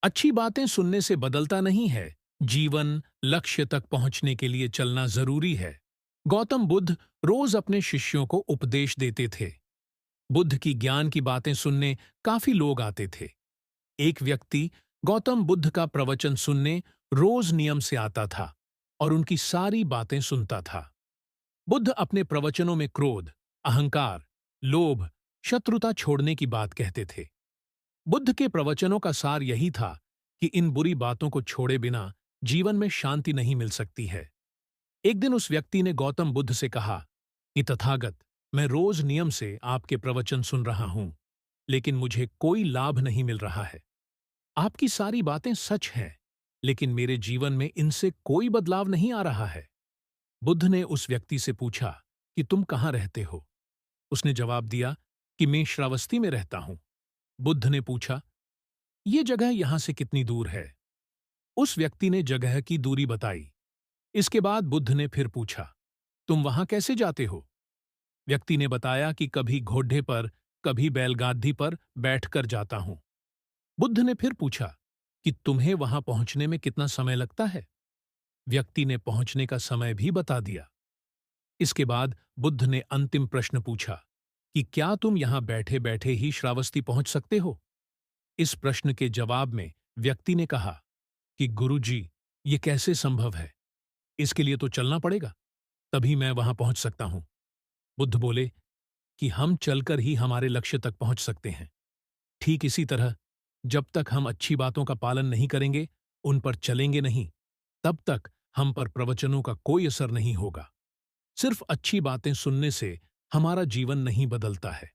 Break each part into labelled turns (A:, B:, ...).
A: अच्छी बातें सुनने से बदलता नहीं है। जीवन लक्ष्य तक पहुंचने के लिए चलना जरूरी है। गौतम बुद्ध रोज अपने शिष्यों को उपदेश देते थे। बुद्ध की ज्ञान की बातें सुनने काफी लोग आते थे। एक व्यक्ति गौतम बुद्ध का प्रवचन सुनने रोज नियम से आता था और उनकी सारी बातें सुनता था। बुद्ध अपने प्रवचनों में क्रोध, अहंकार, लोभ, शत्रुता छोड़ने की बात कहते थे। बुद्ध के प्रवचनों का सार यही था कि इन बुरी बातों को छोड़े बिना जीवन में शांति नहीं मिल सकती है। एक दिन उस व्यक्ति ने गौतम बुद्ध से कहा कि तथागत, मैं रोज नियम से आपके प्रवचन सुन रहा हूं, लेकिन मुझे कोई लाभ नहीं मिल रहा है। आपकी सारी बातें सच हैं, लेकिन मेरे जीवन में इनसे कोई बदलाव नहीं आ रहा है। बुद्ध ने उस व्यक्ति से पूछा कि तुम कहाँ रहते हो? उसने जवाब दिया कि मैं श्रावस्ती में रहता हूं। बुद्ध ने पूछा, ये जगह यहां से कितनी दूर है? उस व्यक्ति ने जगह की दूरी बताई। इसके बाद बुद्ध ने फिर पूछा, तुम वहां कैसे जाते हो? व्यक्ति ने बताया कि कभी घोड़े पर, कभी बैलगाड़ी पर बैठकर जाता हूं। बुद्ध ने फिर पूछा कि तुम्हें वहां पहुंचने में कितना समय लगता है? व्यक्ति ने पहुंचने का समय भी बता दिया। इसके बाद बुद्ध ने अंतिम प्रश्न पूछा कि क्या तुम यहां बैठे बैठे ही श्रावस्ती पहुंच सकते हो? इस प्रश्न के जवाब में व्यक्ति ने कहा कि गुरुजी, ये कैसे संभव है? इसके लिए तो चलना पड़ेगा, तभी मैं वहां पहुंच सकता हूं। बुद्ध बोले कि हम चलकर ही हमारे लक्ष्य तक पहुंच सकते हैं। ठीक इसी तरह, जब तक हम अच्छी बातों का पालन नहीं करेंगे, उन पर चलेंगे नहीं, तब तक हम पर प्रवचनों का कोई असर नहीं होगा। सिर्फ अच्छी बातें सुनने से हमारा जीवन नहीं बदलता है।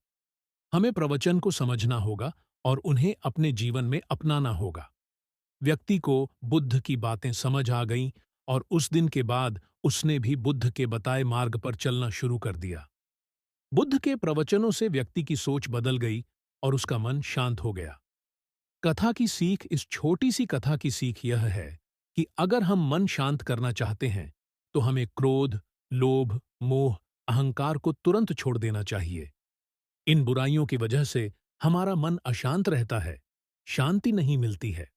A: हमें प्रवचन को समझना होगा और उन्हें अपने जीवन में अपनाना होगा। व्यक्ति को बुद्ध की बातें समझ आ गईं और उस दिन के बाद उसने भी बुद्ध के बताए मार्ग पर चलना शुरू कर दिया। बुद्ध के प्रवचनों से व्यक्ति की सोच बदल गई और उसका मन शांत हो गया। कथा की सीख, इस छोटी सी कथा की सीख यह है कि अगर हम मन शांत करना चाहते हैं, तो हमें क्रोध, लोभ, मोह, अहंकार को तुरंत छोड़ देना चाहिए। इन बुराइयों की वजह से हमारा मन अशांत रहता है, शांति नहीं मिलती है।